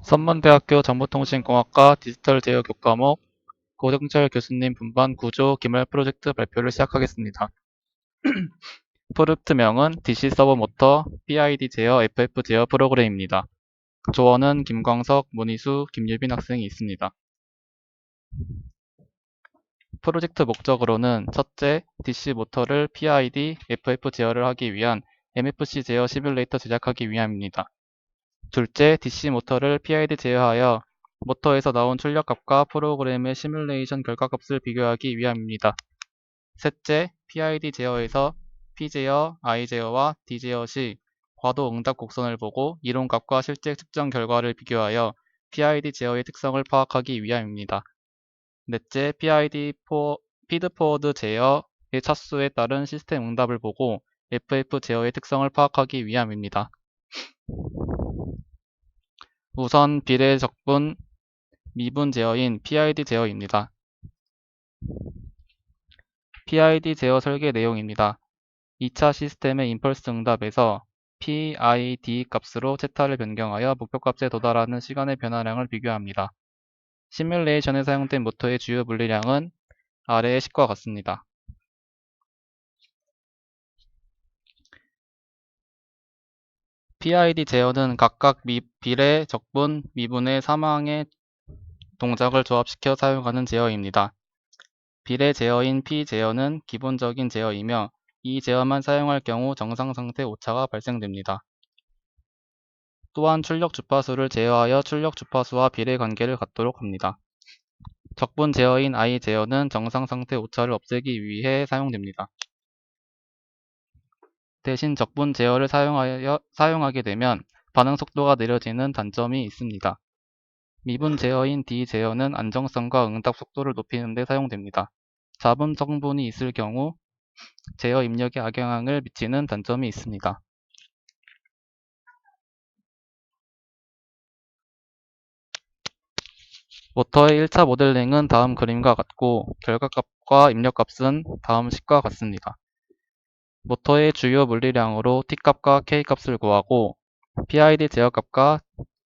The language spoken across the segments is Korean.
선문대학교 정보통신공학과 디지털 제어 교과목 고정철 교수님 분반 구조 기말 프로젝트 발표를 시작하겠습니다. 프로젝트명은 DC 서버 모터 PID 제어 FF 제어 프로그램입니다. 조언은 김광석, 문희수, 김유빈 학생이 있습니다. 프로젝트 목적으로는 첫째, DC 모터를 PID, FF 제어를 하기 위한 MFC 제어 시뮬레이터 제작하기 위함입니다. 둘째, DC 모터를 PID 제어하여 모터에서 나온 출력값과 프로그램의 시뮬레이션 결과값을 비교하기 위함입니다. 셋째, PID 제어에서 P제어, I제어와 D제어 시 과도 응답 곡선을 보고 이론값과 실제 측정 결과를 비교하여 PID 제어의 특성을 파악하기 위함입니다. 넷째, 피드포워드 제어의 차수에 따른 시스템 응답을 보고 FF 제어의 특성을 파악하기 위함입니다. 우선 비례적분 미분 제어인 PID 제어입니다. PID 제어 설계 내용입니다. 2차 시스템의 임펄스 응답에서 PID 값으로 세타를 변경하여 목표값에 도달하는 시간의 변화량을 비교합니다. 시뮬레이션에 사용된 모터의 주요 물리량은 아래의 식과 같습니다. PID 제어는 각각 비례, 적분, 미분의 사망의 동작을 조합시켜 사용하는 제어입니다. 비례 제어인 P 제어는 기본적인 제어이며 이 제어만 사용할 경우 정상 상태 오차가 발생됩니다. 또한 출력 주파수를 제어하여 출력 주파수와 비례 관계를 갖도록 합니다. 적분 제어인 I 제어는 정상 상태 오차를 없애기 위해 사용됩니다. 대신 적분 제어를 사용하게 되면 반응 속도가 느려지는 단점이 있습니다. 미분 제어인 D 제어는 안정성과 응답 속도를 높이는 데 사용됩니다. 잡음 성분이 있을 경우 제어 입력에 악영향을 미치는 단점이 있습니다. 모터의 1차 모델링은 다음 그림과 같고 결과값과 입력값은 다음 식과 같습니다. 모터의 주요 물리량으로 T값과 K값을 구하고 PID 제어값과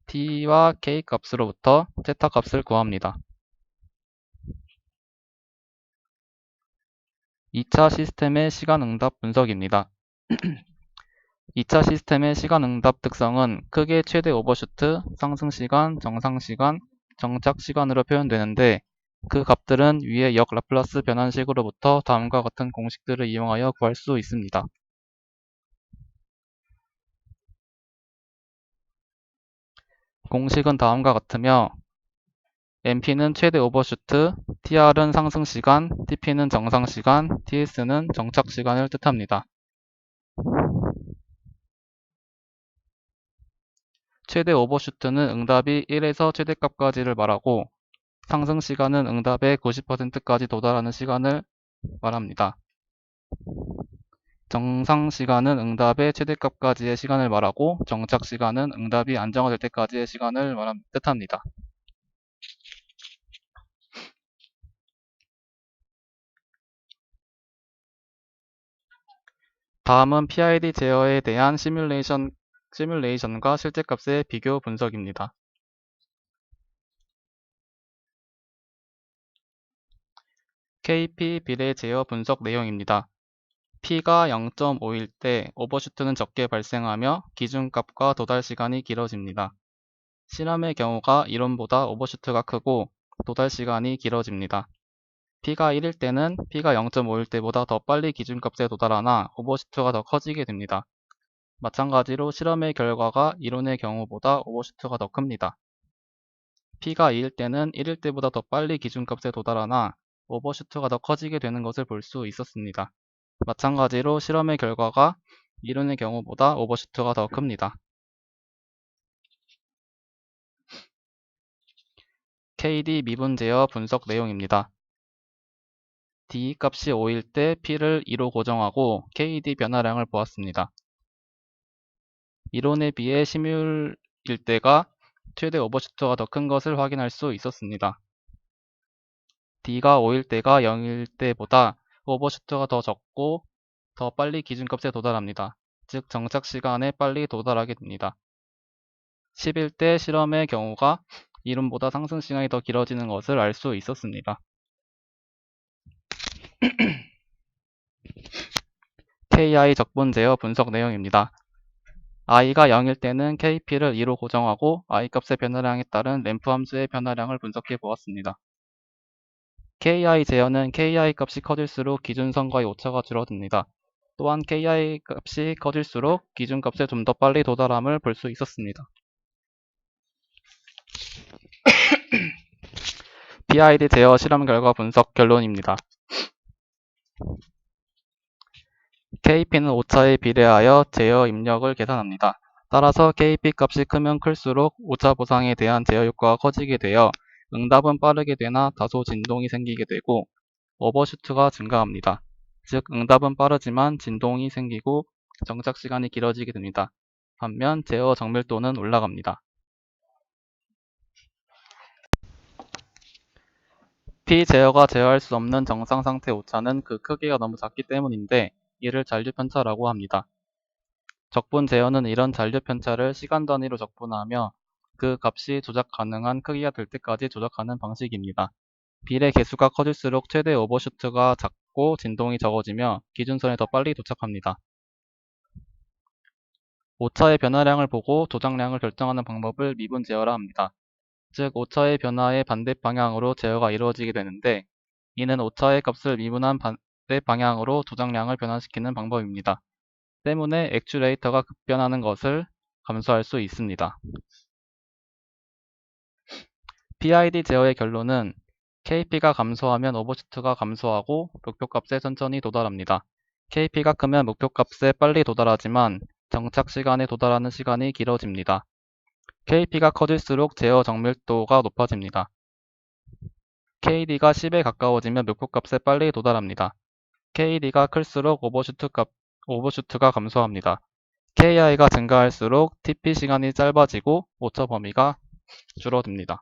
T와 K값으로부터 세타값을 구합니다. 2차 시스템의 시간응답 분석입니다. 2차 시스템의 시간응답 특성은 크게 최대 오버슈트, 상승시간, 정상시간, 정착시간으로 표현되는데 그 값들은 위의 역 라플라스 변환식으로부터 다음과 같은 공식들을 이용하여 구할 수 있습니다. 공식은 다음과 같으며 MP는 최대 오버슈트, TR은 상승시간, TP는 정상시간, TS는 정착시간을 뜻합니다. 최대 오버슈트는 응답이 1에서 최대값까지를 말하고 상승시간은 응답의 90%까지 도달하는 시간을 말합니다. 정상시간은 응답의 최대값까지의 시간을 말하고 정착시간은 응답이 안정화될 때까지의 시간을 뜻합니다. 다음은 PID 제어에 대한 시뮬레이션과 실제값의 비교 분석입니다. KP 비례 제어 분석 내용입니다. P가 0.5일 때 오버슈트는 적게 발생하며 기준값과 도달 시간이 길어집니다. 실험의 경우가 이론보다 오버슈트가 크고 도달 시간이 길어집니다. P가 1일 때는 P가 0.5일 때보다 더 빨리 기준값에 도달하나 오버슈트가 더 커지게 됩니다. 마찬가지로 실험의 결과가 이론의 경우보다 오버슈트가 더 큽니다. P가 2일 때는 1일 때보다 더 빨리 기준값에 도달하나 오버슈트가 더 커지게 되는 것을 볼 수 있었습니다. 마찬가지로 실험의 결과가 이론의 경우보다 오버슈트가 더 큽니다. KD 미분 제어 분석 내용입니다. D 값이 5일 때 P를 2로 고정하고 KD 변화량을 보았습니다. 이론에 비해 시뮬일 때가 최대 오버슈트가 더 큰 것을 확인할 수 있었습니다. D가 5일 때가 0일 때보다 오버슈트가 더 적고 더 빨리 기준값에 도달합니다. 즉 정착 시간에 빨리 도달하게 됩니다. 11대 실험의 경우가 이론보다 상승 시간이 더 길어지는 것을 알 수 있었습니다. KI 적분 제어 분석 내용입니다. i가 0일 때는 KP를 2로 고정하고 i 값의 변화량에 따른 램프 함수의 변화량을 분석해 보았습니다. KI 제어는 KI 값이 커질수록 기준선과의 오차가 줄어듭니다. 또한 KI 값이 커질수록 기준값에 좀 더 빨리 도달함을 볼 수 있었습니다. PID 제어 실험 결과 분석 결론입니다. KP는 오차에 비례하여 제어 입력을 계산합니다. 따라서 KP 값이 크면 클수록 오차 보상에 대한 제어 효과가 커지게 되어 응답은 빠르게 되나 다소 진동이 생기게 되고 오버슈트가 증가합니다. 즉 응답은 빠르지만 진동이 생기고 정착 시간이 길어지게 됩니다. 반면 제어 정밀도는 올라갑니다. P제어가 제어할 수 없는 정상 상태 오차는 그 크기가 너무 작기 때문인데 이를 잔류 편차라고 합니다. 적분 제어는 이런 잔류 편차를 시간 단위로 적분하며 그 값이 조작 가능한 크기가 될 때까지 조작하는 방식입니다. 빌의 개수가 커질수록 최대 오버슈트가 작고 진동이 적어지며 기준선에 더 빨리 도착합니다. 오차의 변화량을 보고 조작량을 결정하는 방법을 미분 제어라 합니다. 즉 오차의 변화의 반대 방향으로 제어가 이루어지게 되는데 이는 오차의 값을 미분한 반대 방향으로 조작량을 변화시키는 방법입니다. 때문에 액츄레이터가 급변하는 것을 감소할 수 있습니다. PID 제어의 결론은 KP가 감소하면 오버슈트가 감소하고 목표값에 천천히 도달합니다. KP가 크면 목표값에 빨리 도달하지만 정착 시간에 도달하는 시간이 길어집니다. KP가 커질수록 제어 정밀도가 높아집니다. KD가 10에 가까워지면 목표값에 빨리 도달합니다. KD가 클수록 오버슈트가 감소합니다. KI가 증가할수록 TP 시간이 짧아지고 오차 범위가 줄어듭니다.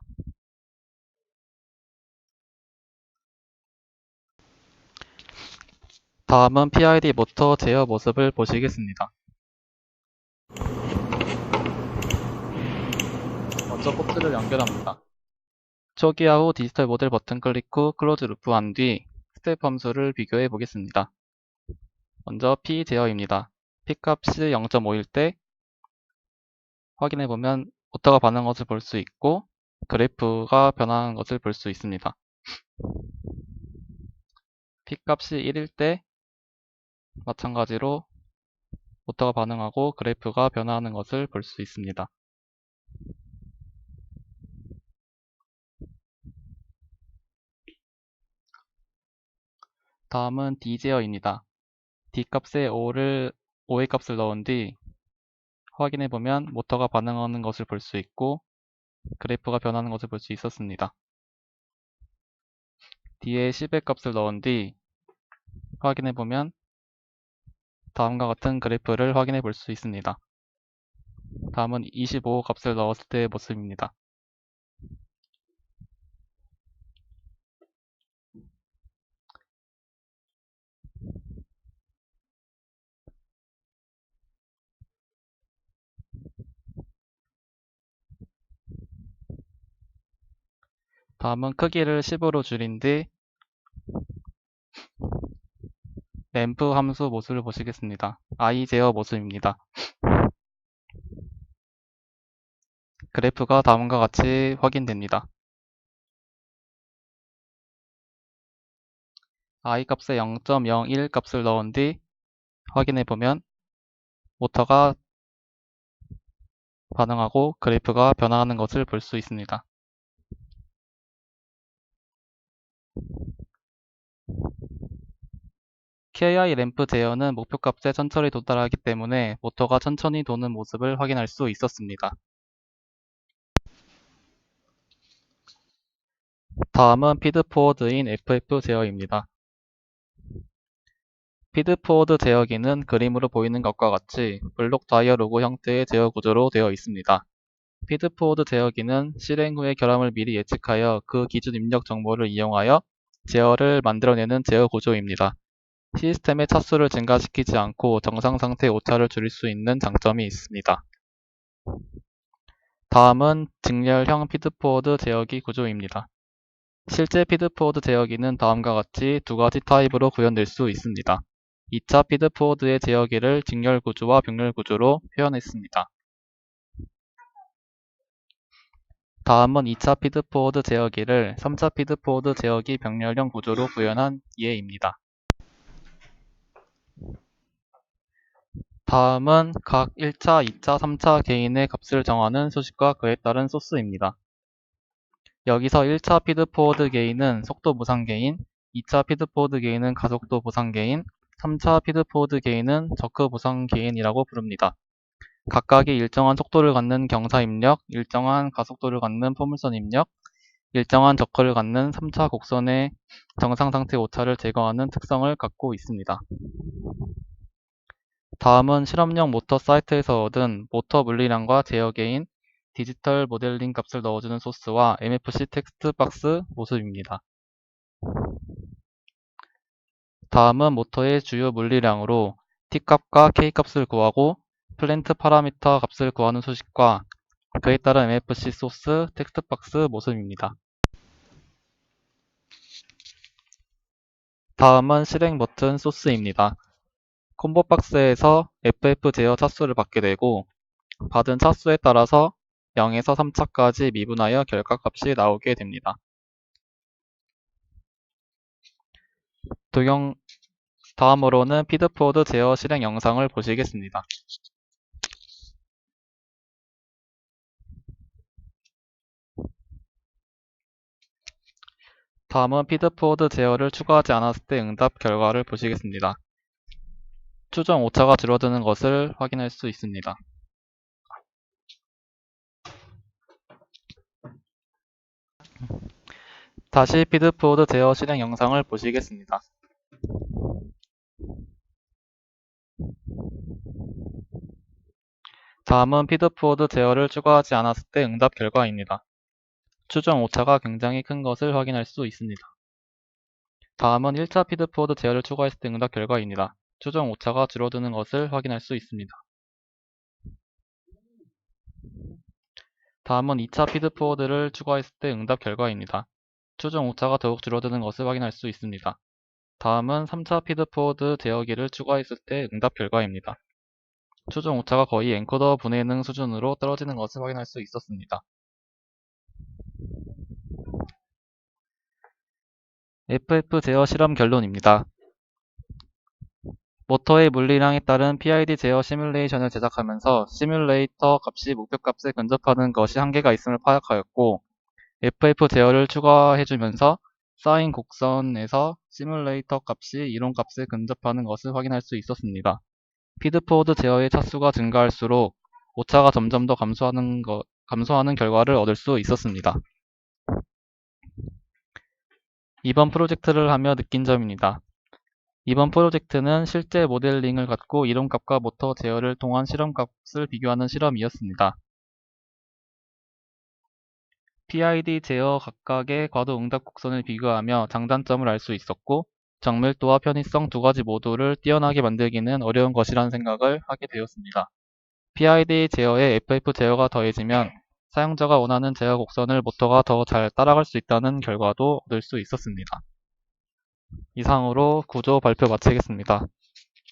다음은 PID 모터 제어 모습을 보시겠습니다. 먼저 포트를 연결합니다. 초기화 후 디지털 모델 버튼 클릭 후 클로즈 루프 한 뒤 스텝 함수를 비교해 보겠습니다. 먼저 P 제어입니다. P 값이 0.5일 때 확인해 보면 모터가 반응한 것을 볼 수 있고 그래프가 변화하는 것을 볼 수 있습니다. P 값이 1일 때 마찬가지로 모터가 반응하고 그래프가 변화하는 것을 볼 수 있습니다. 다음은 D 제어입니다. D 값에 5의 값을 넣은 뒤 확인해 보면 모터가 반응하는 것을 볼 수 있고 그래프가 변하는 것을 볼 수 있었습니다. D에 10의 값을 넣은 뒤 확인해 보면 다음과 같은 그래프를 확인해 볼 수 있습니다. 다음은 25 값을 넣었을 때의 모습입니다. 다음은 크기를 10으로 줄인 뒤 램프 함수 모습을 보시겠습니다. i 제어 모습입니다. 그래프가 다음과 같이 확인됩니다. i 값에 0.01 값을 넣은 뒤 확인해 보면 모터가 반응하고 그래프가 변화하는 것을 볼 수 있습니다. KI 램프 제어는 목표값에 천천히 도달하기 때문에 모터가 천천히 도는 모습을 확인할 수 있었습니다. 다음은 피드포워드인 FF 제어입니다. 피드포워드 제어기는 그림으로 보이는 것과 같이 블록 다이어 로고 형태의 제어 구조로 되어 있습니다. 피드포워드 제어기는 실행 후의 결함을 미리 예측하여 그 기준 입력 정보를 이용하여 제어를 만들어내는 제어 구조입니다. 시스템의 차수를 증가시키지 않고 정상 상태 오차를 줄일 수 있는 장점이 있습니다. 다음은 직렬형 피드포워드 제어기 구조입니다. 실제 피드포워드 제어기는 다음과 같이 두 가지 타입으로 구현될 수 있습니다. 2차 피드포워드의 제어기를 직렬 구조와 병렬 구조로 표현했습니다. 다음은 2차 피드포워드 제어기를 3차 피드포워드 제어기 병렬형 구조로 구현한 예입니다. 다음은 각 1차, 2차, 3차 개인의 값을 정하는 수식과 그에 따른 소스입니다. 여기서 1차 피드포워드 게인은 속도 보상 게인, 2차 피드포워드 게인은 가속도 보상 게인, 3차 피드포워드 게인은 저크 보상 게인이라고 부릅니다. 각각이 일정한 속도를 갖는 경사 입력, 일정한 가속도를 갖는 포물선 입력, 일정한 저크를 갖는 3차 곡선의 정상 상태 오차를 제거하는 특성을 갖고 있습니다. 다음은 실험용 모터 사이트에서 얻은 모터 물리량과 제어 게인, 디지털 모델링 값을 넣어주는 소스와 MFC 텍스트 박스 모습입니다. 다음은 모터의 주요 물리량으로 T값과 K값을 구하고 플랜트 파라미터 값을 구하는 수식과 그에 따른 MFC 소스 텍스트 박스 모습입니다. 다음은 실행 버튼 소스입니다. 콤보 박스에서 FF 제어 차수를 받게 되고 받은 차수에 따라서 0에서 3차까지 미분하여 결과값이 나오게 됩니다. 다음으로는 피드포워드 제어 실행 영상을 보시겠습니다. 다음은 피드포워드 제어를 추가하지 않았을 때 응답 결과를 보시겠습니다. 추정 오차가 줄어드는 것을 확인할 수 있습니다. 다시 피드포워드 제어 실행 영상을 보시겠습니다. 다음은 피드포워드 제어를 추가하지 않았을 때 응답 결과입니다. 추정 오차가 굉장히 큰 것을 확인할 수 있습니다. 다음은 1차 피드포워드 제어를 추가했을 때 응답 결과입니다. 추정 오차가 줄어드는 것을 확인할 수 있습니다. 다음은 2차 피드포워드를 추가했을 때 응답 결과입니다. 추정 오차가 더욱 줄어드는 것을 확인할 수 있습니다. 다음은 3차 피드포워드 제어기를 추가했을 때 응답 결과입니다. 추정 오차가 거의 엔코더 분해능 수준으로 떨어지는 것을 확인할 수 있었습니다. FF 제어 실험 결론입니다. 모터의 물리량에 따른 PID 제어 시뮬레이션을 제작하면서 시뮬레이터 값이 목표값에 근접하는 것이 한계가 있음을 파악하였고 FF 제어를 추가해주면서 쌓인 곡선에서 시뮬레이터 값이 이론값에 근접하는 것을 확인할 수 있었습니다. 피드포워드 제어의 차수가 증가할수록 오차가 점점 더 감소하는 결과를 얻을 수 있었습니다. 이번 프로젝트를 하며 느낀 점입니다. 이번 프로젝트는 실제 모델링을 갖고 이론값과 모터 제어를 통한 실험값을 비교하는 실험이었습니다. PID 제어 각각의 과도 응답 곡선을 비교하며 장단점을 알 수 있었고 정밀도와 편의성 두 가지 모두를 뛰어나게 만들기는 어려운 것이라는 생각을 하게 되었습니다. PID 제어에 FF 제어가 더해지면 사용자가 원하는 제어 곡선을 모터가 더 잘 따라갈 수 있다는 결과도 얻을 수 있었습니다. 이상으로 구조 발표 마치겠습니다.